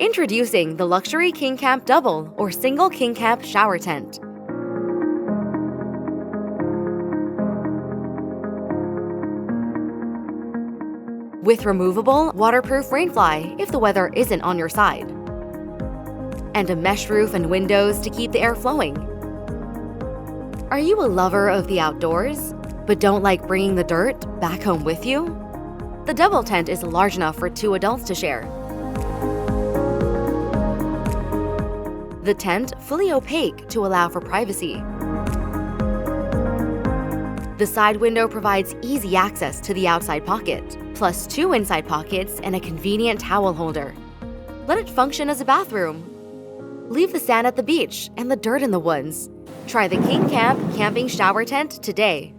Introducing the luxury KingCamp Double or Single KingCamp Shower Tent. With removable, waterproof rainfly if the weather isn't on your side. And a mesh roof and windows to keep the air flowing. Are you a lover of the outdoors, but don't like bringing the dirt back home with you? The double tent is large enough for 2 adults to share. The tent fully opaque to allow for privacy. The side window provides easy access to the outside pocket, plus 2 inside pockets and a convenient towel holder. Let it function as a bathroom. Leave the sand at the beach and the dirt in the woods. Try the KingCamp Camping Shower Tent today.